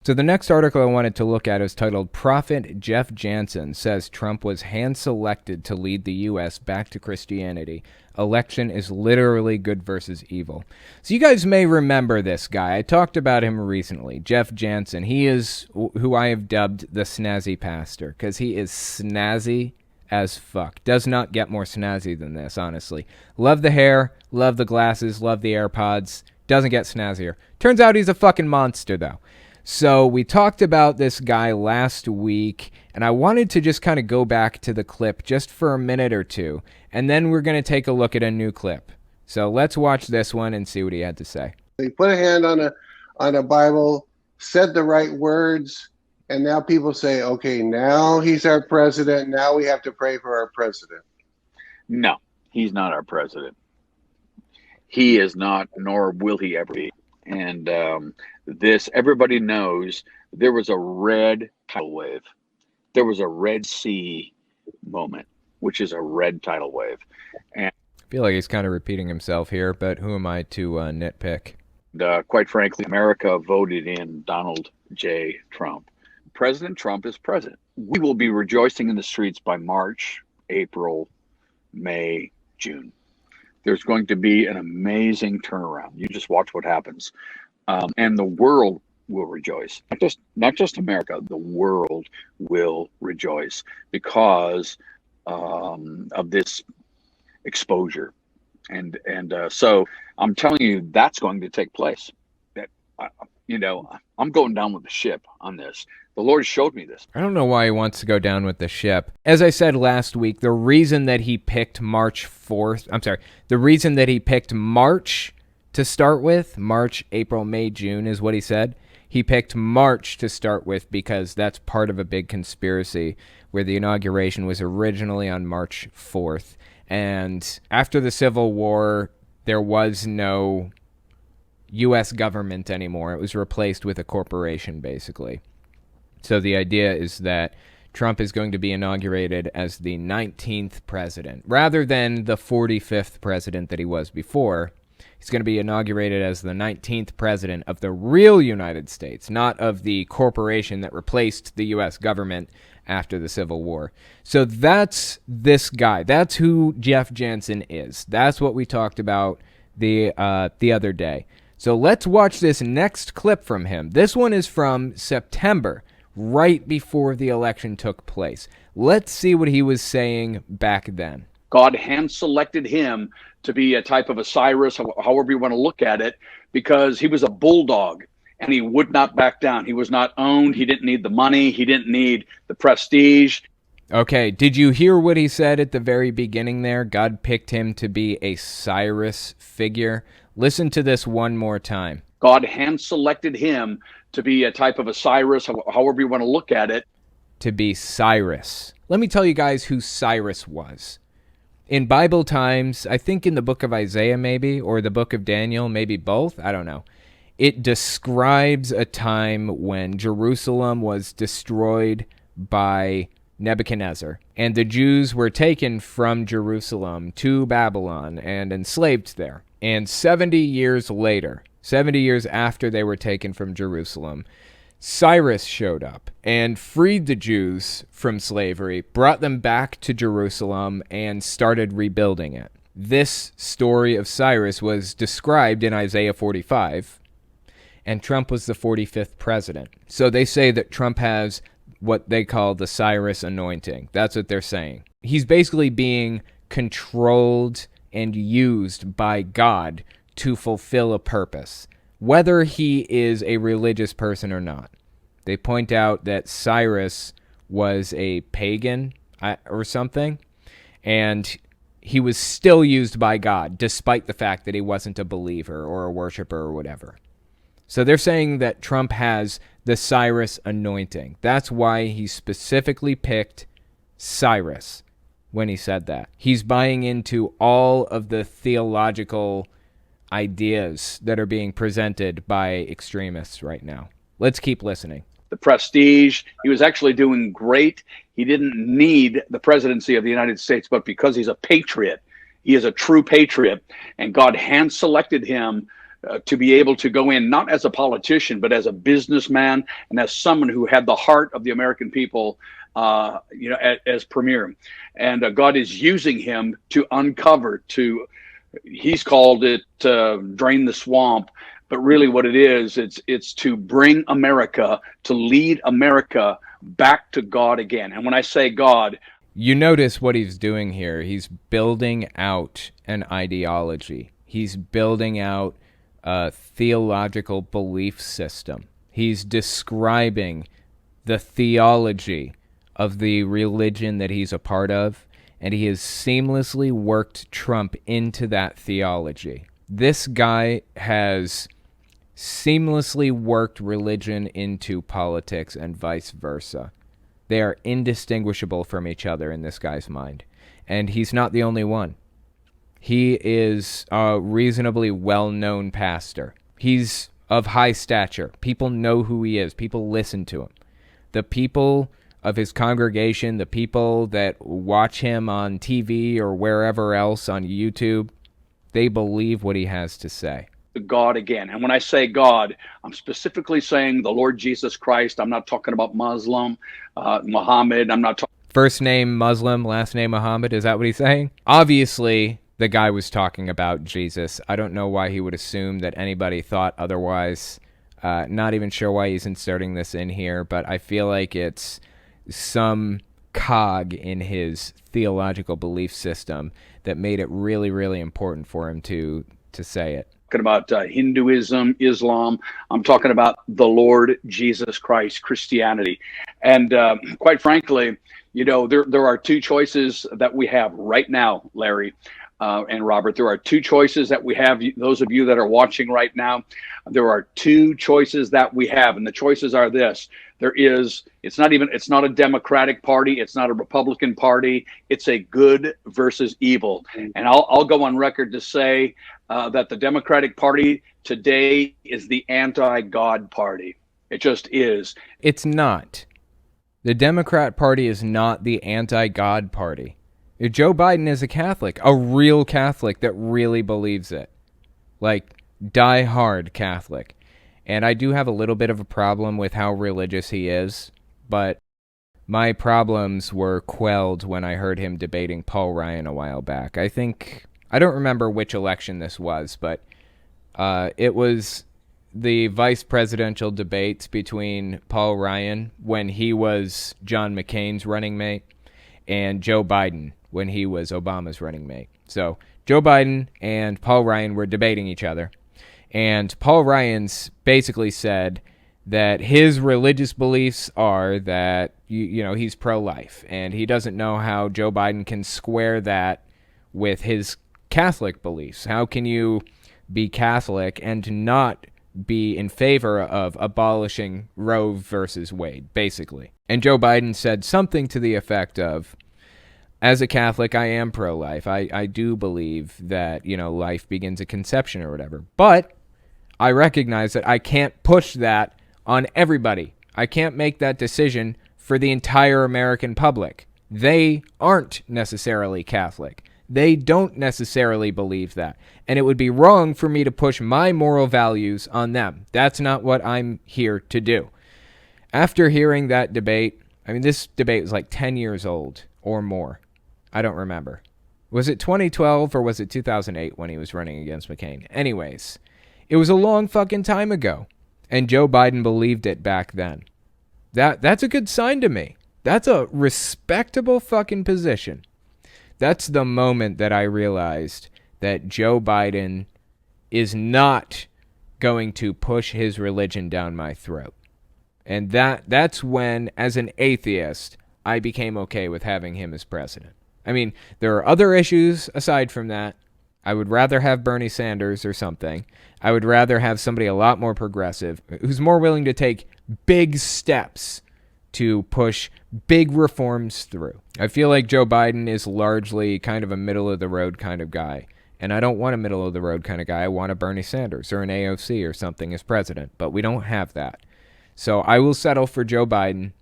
So the next article I wanted to look at is titled Prophet Jeff Jansen Says Trump Was Hand-Selected to Lead the U.S. Back to Christianity. Election is literally good versus evil. So you guys may remember this guy. I talked about him recently, Jeff Jansen. He is who I have dubbed the Snazzy Pastor, because he is snazzy as fuck. Does not get more snazzy than this, honestly. Love the hair, love the glasses, love the AirPods. Doesn't get snazzier. Turns out he's a fucking monster, though. So we talked about this guy last week, and I wanted to just kind of go back to the clip just for a minute or two, and then we're going to take a look at a new clip. So let's watch this one and see what he had to say. He put a hand on a Bible, said the right words, and now people say, okay, now he's our president. Now we have to pray for our president. No, he's not our president. He is not, nor will he ever be. And this, everybody knows there was a red tidal wave. There was a Red Sea moment, which is a red tidal wave. And I feel like he's kind of repeating himself here, but who am I to nitpick? quite frankly, America voted in Donald J. Trump. President Trump is president. We will be rejoicing in the streets by March, April, May, June. There's going to be an amazing turnaround. You just watch what happens. And the world will rejoice. Not just America, the world will rejoice because of this exposure. And so I'm telling you, that's going to take place. That I'm going down with the ship on this. The Lord showed me this. I don't know why he wants to go down with the ship. As I said last week, the reason that he picked March 4th, the reason that he picked March to start with, March, April, May, June is what he said. He picked March to start with because that's part of a big conspiracy where the inauguration was originally on March 4th. And after the Civil War, there was no U.S. government anymore. It was replaced with a corporation, basically. So the idea is that Trump is going to be inaugurated as the 19th president. Rather than the 45th president that he was before, he's going to be inaugurated as the 19th president of the real United States, not of the corporation that replaced the U.S. government after the Civil War. So that's this guy. That's who Jeff Jansen is. That's what we talked about the other day. So let's watch this next clip from him. This one is from September, right before the election took place. Let's see what he was saying back then. God hand-selected him to be a type of a Cyrus, however you want to look at it, because he was a bulldog and he would not back down. He was not owned. He didn't need the money. He didn't need the prestige. Okay, did you hear what he said at the very beginning there? God picked him to be a Cyrus figure. Listen to this one more time. God hand-selected him to be a type of a Cyrus, however you want to look at it. To be Cyrus. Let me tell you guys who Cyrus was. In Bible times, I think in the book of Isaiah maybe, or the book of Daniel, maybe both, I don't know. It describes a time when Jerusalem was destroyed by Nebuchadnezzar, and the Jews were taken from Jerusalem to Babylon and enslaved there. And 70 years later, 70 years after they were taken from Jerusalem, Cyrus showed up and freed the Jews from slavery, brought them back to Jerusalem, and started rebuilding it. This story of Cyrus was described in Isaiah 45, and Trump was the 45th president. So they say that Trump has what they call the Cyrus anointing. That's what they're saying. He's basically being controlled and used by God to fulfill a purpose, whether he is a religious person or not. They point out that Cyrus was a pagan or something, and he was still used by God, despite the fact that he wasn't a believer or a worshiper or whatever. So they're saying that Trump has the Cyrus anointing. That's why he specifically picked Cyrus when he said that. He's buying into all of the theological ideas that are being presented by extremists right now. Let's keep listening. The prestige. He was actually doing great. He didn't need the presidency of the United States, but because he's a patriot, he is a true patriot, and God hand-selected him to be able to go in, not as a politician, but as a businessman and as someone who had the heart of the American people, as premier. And God is using him to uncover, he's called it drain the swamp. But really what it is, it's to bring America, to lead America back to God again. And when I say God, you notice what he's doing here. He's building out an ideology. He's building out a theological belief system. He's describing the theology of the religion that he's a part of, and he has seamlessly worked Trump into that theology. This guy has seamlessly worked religion into politics and vice versa. They are indistinguishable from each other in this guy's mind. And he's not the only one. He is a reasonably well-known pastor. He's of high stature. People know who he is. People listen to him. The people of his congregation, the people that watch him on TV or wherever else on YouTube, they believe what he has to say. God again. And when I say God, I'm specifically saying the Lord Jesus Christ. I'm not talking about Muslim, Muhammad. I'm not talking. First name Muslim, last name Muhammad. Is that what he's saying? Obviously, the guy was talking about Jesus. I don't know why he would assume that anybody thought otherwise. Not even sure why he's inserting this in here, but I feel like it's some cog in his theological belief system that made it really, really important for him to say it. About Hinduism, Islam. I'm talking about the Lord Jesus Christ, Christianity. And quite frankly, there are two choices that we have right now, Larry and Robert. There are two choices that we have. Those of you that are watching right now, there are two choices that we have. And the choices are this. It's not a Democratic Party. It's not a Republican Party. It's a good versus evil. And I'll go on record to say that the Democratic Party today is the anti-God party. It just is. It's not. The Democrat Party is not the anti-God party. Joe Biden is a Catholic, a real Catholic that really believes it. Like, die-hard Catholic. And I do have a little bit of a problem with how religious he is, but my problems were quelled when I heard him debating Paul Ryan a while back. I don't remember which election this was, but it was the vice presidential debates between Paul Ryan when he was John McCain's running mate and Joe Biden when he was Obama's running mate. So Joe Biden and Paul Ryan were debating each other. And Paul Ryan's basically said that his religious beliefs are that, he's pro-life. And he doesn't know how Joe Biden can square that with his Catholic beliefs. How can you be Catholic and not be in favor of abolishing Roe versus Wade, basically? And Joe Biden said something to the effect of, as a Catholic, I am pro-life. I do believe that, life begins at conception or whatever. But I recognize that I can't push that on everybody. I can't make that decision for the entire American public. They aren't necessarily Catholic. They don't necessarily believe that. And it would be wrong for me to push my moral values on them. That's not what I'm here to do. After hearing that debate, this debate was like 10 years old or more. I don't remember. Was it 2012 or was it 2008 when he was running against McCain? Anyways, it was a long fucking time ago. And Joe Biden believed it back then. That's a good sign to me. That's a respectable fucking position. That's the moment that I realized that Joe Biden is not going to push his religion down my throat. And that's when, as an atheist, I became okay with having him as president. There are other issues aside from that. I would rather have Bernie Sanders or something. I would rather have somebody a lot more progressive who's more willing to take big steps to push big reforms through. I feel like Joe Biden is largely kind of a middle-of-the-road kind of guy. And I don't want a middle-of-the-road kind of guy. I want a Bernie Sanders or an AOC or something as president. But we don't have that. So I will settle for Joe Biden.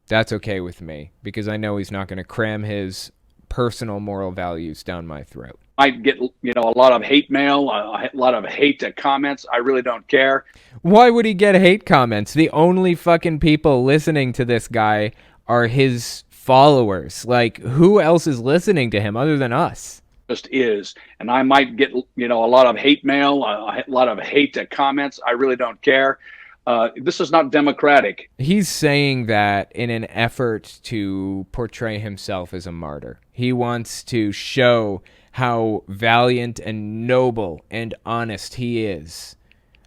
That's okay with me because I know he's not going to cram his personal moral values down my throat. might get, a lot of hate mail, a lot of hate comments. I really don't care. Why would he get hate comments? The only fucking people listening to this guy are his followers. Like, who else is listening to him other than us? Just is. And I might get, a lot of hate mail, a lot of hate comments. I really don't care. This is not democratic. He's saying that in an effort to portray himself as a martyr. He wants to show how valiant and noble and honest he is.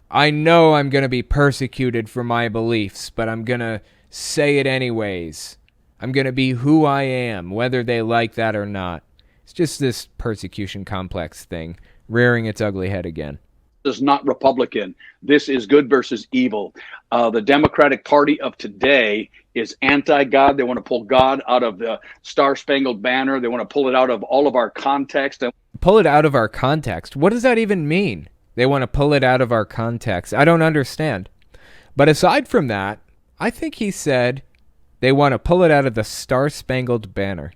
I know I'm going to be persecuted for my beliefs, but I'm going to say it anyways. I'm going to be who I am, whether they like that or not. It's just this persecution complex thing rearing its ugly head again. This is not Republican. This is good versus evil. The Democratic Party of today is anti-God. They want to pull God out of the Star-Spangled Banner. They want to pull it out of all of our context. Pull it out of our context? What does that even mean? They want to pull it out of our context. I don't understand. But aside from that, I think he said they want to pull it out of the Star-Spangled Banner.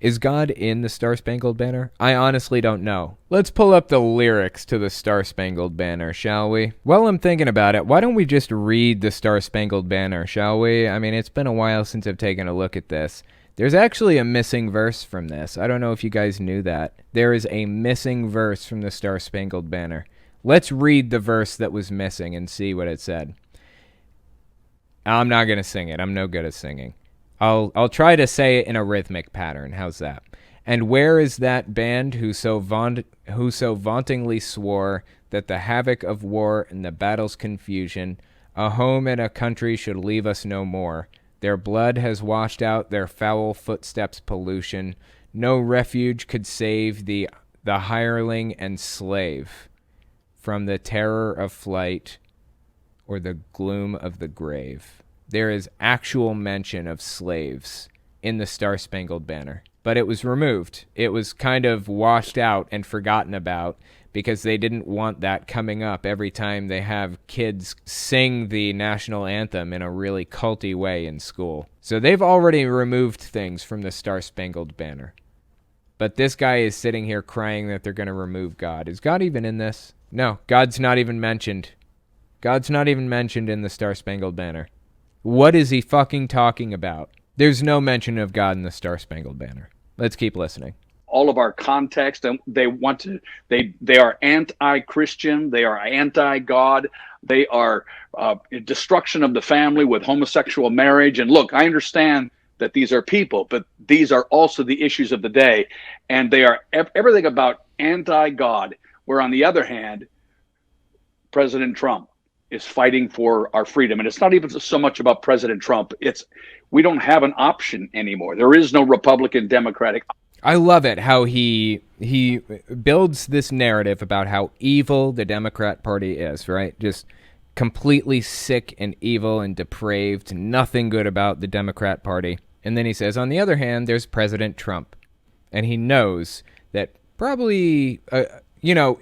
Is God in the Star-Spangled Banner? I honestly don't know. Let's pull up the lyrics to the Star-Spangled Banner, shall we? While I'm thinking about it, why don't we just read the Star-Spangled Banner, shall we? I mean, it's been a while since I've taken a look at this. There's actually a missing verse from this. I don't know if you guys knew that. There is a missing verse from the Star-Spangled Banner. Let's read the verse that was missing and see what it said. I'm not going to sing it. I'm no good at singing. I'll try to say it in a rhythmic pattern. How's that? And where is that band who so vauntingly swore that the havoc of war and the battle's confusion, a home and a country should leave us no more? Their blood has washed out their foul footsteps' pollution. No refuge could save the hireling and slave from the terror of flight or the gloom of the grave. There is actual mention of slaves in the Star-Spangled Banner, but it was removed. It was kind of washed out and forgotten about because they didn't want that coming up every time they have kids sing the national anthem in a really culty way in school. So they've already removed things from the Star-Spangled Banner. But this guy is sitting here crying that they're going to remove God. Is God even in this? No, God's not even mentioned. God's not even mentioned in the Star-Spangled Banner. What is he fucking talking about? There's no mention of God in the Star-Spangled Banner. Let's keep listening. All of our context, and they are anti-Christian. They are anti-God. They are destruction of the family with homosexual marriage. And look, I understand that these are people, but these are also the issues of the day. And they are everything about anti-God, where on the other hand, President Trump is fighting for our freedom. And it's not even so much about President Trump. We don't have an option anymore. There is no Republican, Democratic. I love it how he builds this narrative about how evil the Democrat Party is, right? Just completely sick and evil and depraved. Nothing good about the Democrat Party. And then he says, on the other hand, there's President Trump. And he knows that probably...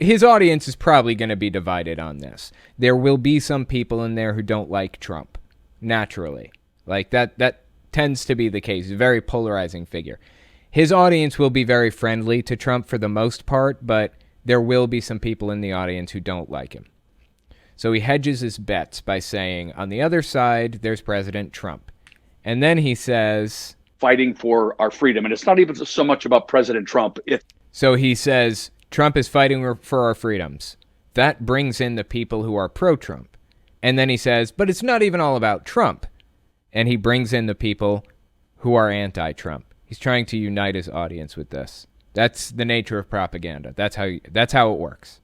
his audience is probably going to be divided on this. There will be some people in there who don't like Trump, naturally. Like, that tends to be the case. He's a very polarizing figure. His audience will be very friendly to Trump for the most part, but there will be some people in the audience who don't like him. So he hedges his bets by saying, on the other side, there's President Trump. And then he says... fighting for our freedom. And it's not even so much about President Trump. So he says... Trump is fighting for our freedoms. That brings in the people who are pro-Trump. And then he says, but it's not even all about Trump. And he brings in the people who are anti-Trump. He's trying to unite his audience with this. That's the nature of propaganda. That's how it works.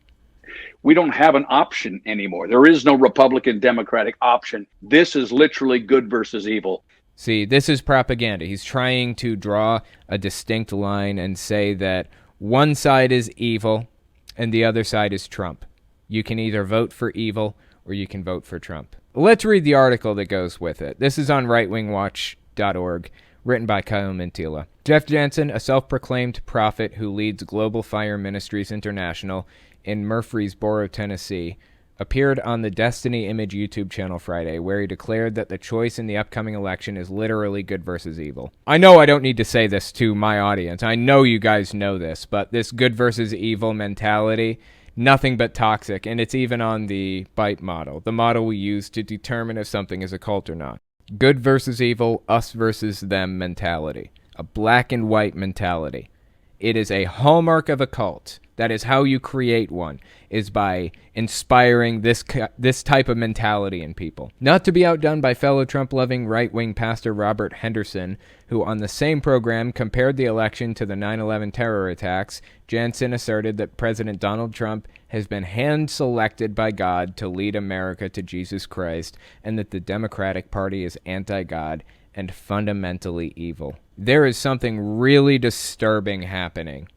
We don't have an option anymore. There is no Republican, Democratic option. This is literally good versus evil. See, this is propaganda. He's trying to draw a distinct line and say that one side is evil, and the other side is Trump. You can either vote for evil, or you can vote for Trump. Let's read the article that goes with it. This is on rightwingwatch.org, written by Kyle Mintila. Jeff Jensen, a self-proclaimed prophet who leads Global Fire Ministries International in Murfreesboro, Tennessee, appeared on the Destiny Image YouTube channel Friday, where he declared that the choice in the upcoming election is literally good versus evil. I know I don't need to say this to my audience. I know you guys know this, but this good versus evil mentality, nothing but toxic, and it's even on the BITE model, the model we use to determine if something is a cult or not. Good versus evil, us versus them mentality, a black and white mentality. It is a hallmark of a cult. That is how you create one, is by inspiring this type of mentality in people. Not to be outdone by fellow Trump-loving right-wing pastor Robert Henderson, who on the same program compared the election to the 9/11 terror attacks, Jansen asserted that President Donald Trump has been hand-selected by God to lead America to Jesus Christ, and that the Democratic Party is anti-God and fundamentally evil. There is something really disturbing happening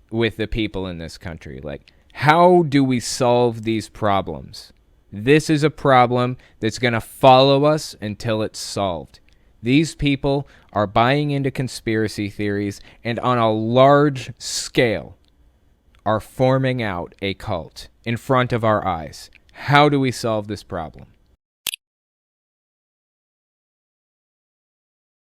with the people in this country. Like, how do we solve these problems? This is a problem that's going to follow us until it's solved. These people are buying into conspiracy theories and on a large scale are forming out a cult in front of our eyes. How do we solve this problem?